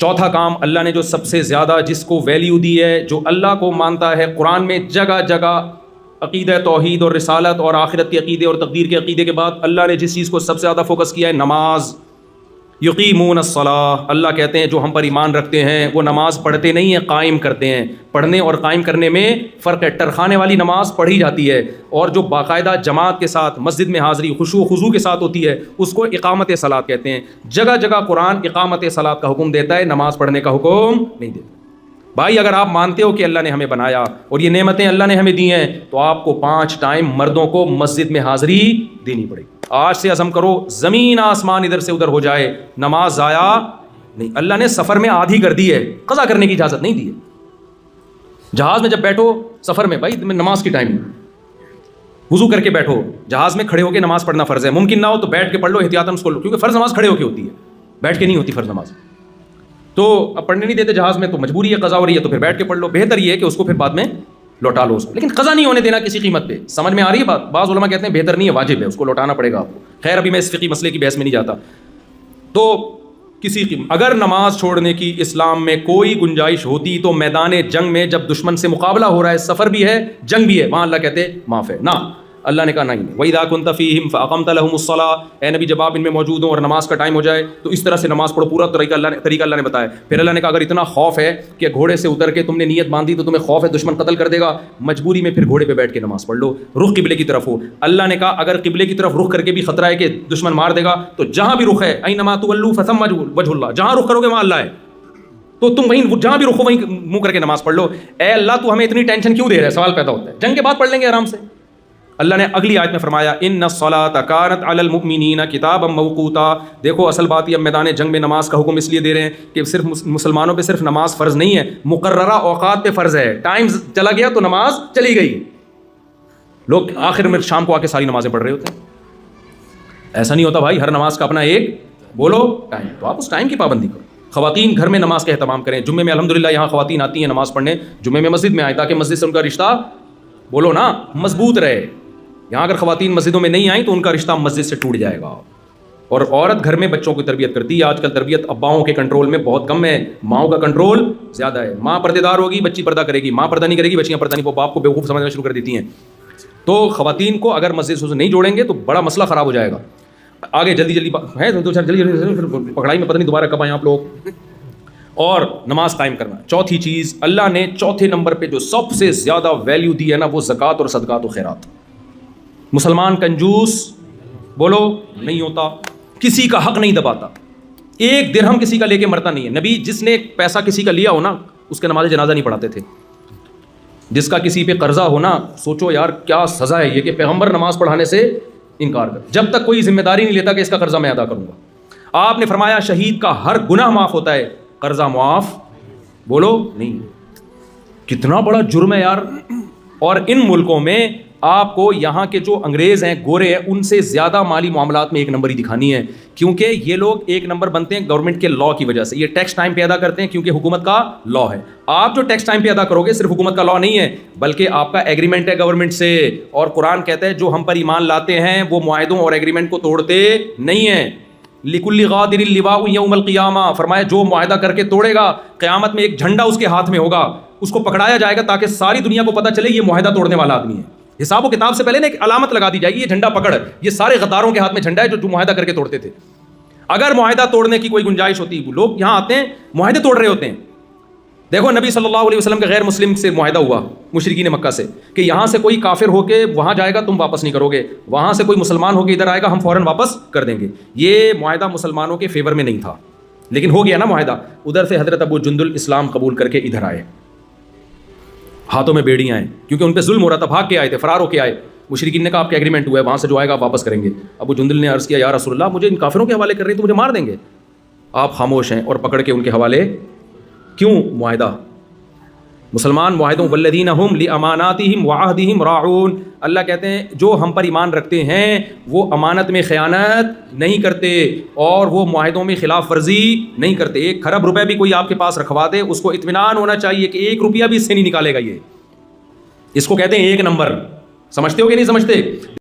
چوتھا کام اللہ نے جو سب سے زیادہ جس کو ویلیو دی ہے، جو اللہ کو مانتا ہے، قرآن میں جگہ جگہ عقیدہ توحید اور رسالت اور آخرت کے عقیدے اور تقدیر کے عقیدے کے بعد اللہ نے جس چیز کو سب سے زیادہ فوکس کیا ہے، نماز. یقیمون الصلاۃ، اللہ کہتے ہیں جو ہم پر ایمان رکھتے ہیں وہ نماز پڑھتے نہیں ہیں، قائم کرتے ہیں. پڑھنے اور قائم کرنے میں فرق ہے. ٹرخانے والی نماز پڑھی جاتی ہے، اور جو باقاعدہ جماعت کے ساتھ مسجد میں حاضری خشوع و خضوع کے ساتھ ہوتی ہے اس کو اقامت صلاۃ کہتے ہیں. جگہ جگہ قرآن اقامت صلاۃ کا حکم دیتا ہے، نماز پڑھنے کا حکم نہیں دیتا. بھائی اگر آپ مانتے ہو کہ اللہ نے ہمیں بنایا اور یہ نعمتیں اللہ نے ہمیں دی ہیں تو آپ کو 5 ٹائم مردوں کو مسجد میں حاضری دینی پڑے گی. آج سے عزم کرو زمین آسمان ادھر سے ادھر ہو جائے، نماز ضائع نہیں. اللہ نے سفر میں آدھی کر دی ہے، قضا کرنے کی اجازت نہیں دی ہے. جہاز میں جب بیٹھو سفر میں، بھائی نماز کی ٹائم وضو کر کے بیٹھو. جہاز میں کھڑے ہو کے نماز پڑھنا فرض ہے، ممکن نہ ہو تو بیٹھ کے پڑھ لو احتیاطاً اس کو، کیونکہ فرض نماز کھڑے ہو کے ہوتی ہے، بیٹھ کے نہیں ہوتی فرض نماز. تو اب پڑھنے نہیں دیتے جہاز میں تو مجبوری ہے، قضا ہو رہی ہے تو پھر بیٹھ کے پڑھ لو. بہتر یہ ہے کہ اس کو پھر بعد میں لوٹا لو اس کو، لیکن قضا نہیں ہونے دینا کسی قیمت پہ. سمجھ میں آ رہی ہے بات؟ بعض علماء کہتے ہیں بہتر نہیں ہے، واجب ہے، اس کو لوٹانا پڑے گا آپ کو. خیر ابھی میں اس فقہی مسئلے کی بحث میں نہیں جاتا. تو کسی اگر نماز چھوڑنے کی اسلام میں کوئی گنجائش ہوتی تو میدان جنگ میں جب دشمن سے مقابلہ ہو رہا ہے، سفر بھی ہے جنگ بھی ہے، وہاں اللہ کہتے معاف ہے. نہ، اللہ نے کہا نہیں. وَإِذَا كُنْتَ فِيهِمْ فَأَقَمْتَ لَهُمُ الصَّلَاةَ، اے نبی جب آپ ان میں موجود ہوں اور نماز کا ٹائم ہو جائے تو اس طرح سے نماز پڑھو. پورا طریقہ اللہ نے بتایا. پھر اللہ نے کہا اگر اتنا خوف ہے کہ گھوڑے سے اتر کے تم نے نیت باندھی تو تمہیں خوف ہے دشمن قتل کر دے گا، مجبوری میں پھر گھوڑے پہ بیٹھ کے نماز پڑھ لو، رخ قبلے کی طرف ہو. اللہ نے کہا اگر قبلے کی طرف رخ کر کے بھی خطرہ ہے کہ دشمن مار دے گا تو جہاں بھی رخ ہے، اَيْنَمَا تُوَلُّوا فَثَمَّ وَجْهُ اللَّهِ، جہاں رخ کرو گے وہاں اللہ ہے، تو تم وہیں جہاں بھی رخ ہو وہیں منہ کر کے نماز پڑھ لو. اے اللہ تو ہمیں اتنی ٹینشن کیوں دے رہا ہے؟ سوال پیدا ہوتا ہے. جنگ کے بعد پڑھ لیں گے آرام سے. اللہ نے اگلی آیت میں فرمایا ان الصلاۃ کانت علی المؤمنین کتابا موقوتا. دیکھو اصل بات یہ اب میدان جنگ میں نماز کا حکم اس لیے دے رہے ہیں کہ صرف مسلمانوں پہ صرف نماز فرض نہیں ہے، مقررہ اوقات پہ فرض ہے. ٹائم چلا گیا تو نماز چلی گئی. لوگ آخر میں شام کو آ کے ساری نمازیں پڑھ رہے ہوتے ہیں. ایسا نہیں ہوتا بھائی، ہر نماز کا اپنا ایک بولو ٹائم، تو آپ اس ٹائم کی پابندی کرو. خواتین گھر میں نماز کا اہتمام کریں. جمعے میں الحمدللہ یہاں خواتین آتی ہیں نماز پڑھنے، جمعے میں مسجد میں آئیں تاکہ مسجد سے ان کا رشتہ بولو نا مضبوط رہے. یہاں اگر خواتین مسجدوں میں نہیں آئیں تو ان کا رشتہ مسجد سے ٹوٹ جائے گا. اور عورت گھر میں بچوں کی تربیت کرتی ہے. آج کل تربیت اباؤں کے کنٹرول میں بہت کم ہے، ماؤں کا کنٹرول زیادہ ہے. ماں پردے دار ہوگی بچی پردہ کرے گی، ماں پردہ نہیں کرے گی بچیاں پردہ نہیں. وہ باپ کو بیوقوف سمجھنا شروع کر دیتی ہیں. تو خواتین کو اگر مسجد سے نہیں جوڑیں گے تو بڑا مسئلہ خراب ہو جائے گا. آگے جلدی ہے تو جلدی پکڑائی میں پتہ نہیں دوبارہ کب آئیں آپ لوگ. اور نماز قائم کرنا. چوتھی چیز اللہ نے چوتھے نمبر پہ جو سب سے زیادہ ویلیو دی ہے نا وہ زکوٰۃ اور صدقات و خیرات. مسلمان کنجوس بولو نہیں ہوتا، کسی کا حق نہیں دباتا، ایک درہم کسی کا لے کے مرتا نہیں ہے. نبی جس نے پیسہ کسی کا لیا ہو نا اس کے نماز جنازہ نہیں پڑھاتے تھے. جس کا کسی پہ قرضہ ہو نا سوچو یار کیا سزا ہے یہ کہ پیغمبر نماز پڑھانے سے انکار کر، جب تک کوئی ذمہ داری نہیں لیتا کہ اس کا قرضہ میں ادا کروں گا. آپ نے فرمایا شہید کا ہر گناہ معاف ہوتا ہے، قرضہ معاف بولو نہیں. کتنا بڑا جرم ہے یار. اور ان ملکوں میں آپ کو یہاں کے جو انگریز ہیں گورے ہیں ان سے زیادہ مالی معاملات میں ایک نمبر ہی دکھانی ہے، کیونکہ یہ لوگ ایک نمبر بنتے ہیں گورنمنٹ کے لاء کی وجہ سے. یہ ٹیکس ٹائم پہ ادا کرتے ہیں کیونکہ حکومت کا لاء ہے. آپ جو ٹیکس ٹائم پہ ادا کرو گے صرف حکومت کا لاء نہیں ہے بلکہ آپ کا ایگریمنٹ ہے گورنمنٹ سے. اور قرآن کہتا ہے جو ہم پر ایمان لاتے ہیں وہ معاہدوں اور ایگریمنٹ کو توڑتے نہیں ہیں. لِكُلِّ غَادِرٍ لِوَاءٌ يَوْمَ الْقِيَامَةِ، فرمایا جو معاہدہ کر کے توڑے گا قیامت میں ایک جھنڈا اس کے ہاتھ میں ہوگا، اس کو پکڑایا جائے گا تاکہ ساری دنیا کو پتہ چلے یہ معاہدہ توڑنے والا آدمی ہے. حساب و کتاب سے پہلے نا ایک علامت لگا دی جائے گی، یہ جھنڈا پکڑ، یہ سارے غداروں کے ہاتھ میں جھنڈا ہے جو معاہدہ کر کے توڑتے تھے. اگر معاہدہ توڑنے کی کوئی گنجائش ہوتی، لوگ یہاں آتے ہیں معاہدے توڑ رہے ہوتے ہیں. دیکھو نبی صلی اللہ علیہ وسلم کے غیر مسلم سے معاہدہ ہوا مشرکین مکہ سے کہ یہاں سے کوئی کافر ہو کے وہاں جائے گا تم واپس نہیں کرو گے، وہاں سے کوئی مسلمان ہو کے ادھر آئے گا ہم فوراً واپس کر دیں گے. یہ معاہدہ مسلمانوں کے فیور میں نہیں تھا لیکن ہو گیا نا معاہدہ. ادھر سے حضرت ابو جندل اسلام قبول کر کے ادھر آئے، ہاتھوں میں بیڑیاں ہیں کیونکہ ان پہ ظلم ہو رہا تھا، بھاگ کے آئے تھے، فرار ہو کے آئے. مشرکین نے کہا آپ کا ایگریمنٹ ہوا ہے وہاں سے جو آئے گا آپ واپس کریں گے. ابو جندل نے عرض کیا یا رسول اللہ مجھے ان کافروں کے حوالے کر رہے ہیں تو مجھے مار دیں گے. آپ خاموش ہیں اور پکڑ کے ان کے حوالے. کیوں؟ معاہدہ. مسلمان معاہدوں والذین ہم لاماناتہم وعہدہم راعون. اللہ کہتے ہیں جو ہم پر ایمان رکھتے ہیں وہ امانت میں خیانت نہیں کرتے اور وہ معاہدوں میں خلاف ورزی نہیں کرتے. 1 کھرب روپے بھی کوئی آپ کے پاس رکھوا دے اس کو اطمینان ہونا چاہیے کہ 1 روپیہ بھی اس سے نہیں نکالے گا. یہ اس کو کہتے ہیں 1 نمبر. سمجھتے ہو کہ نہیں سمجھتے؟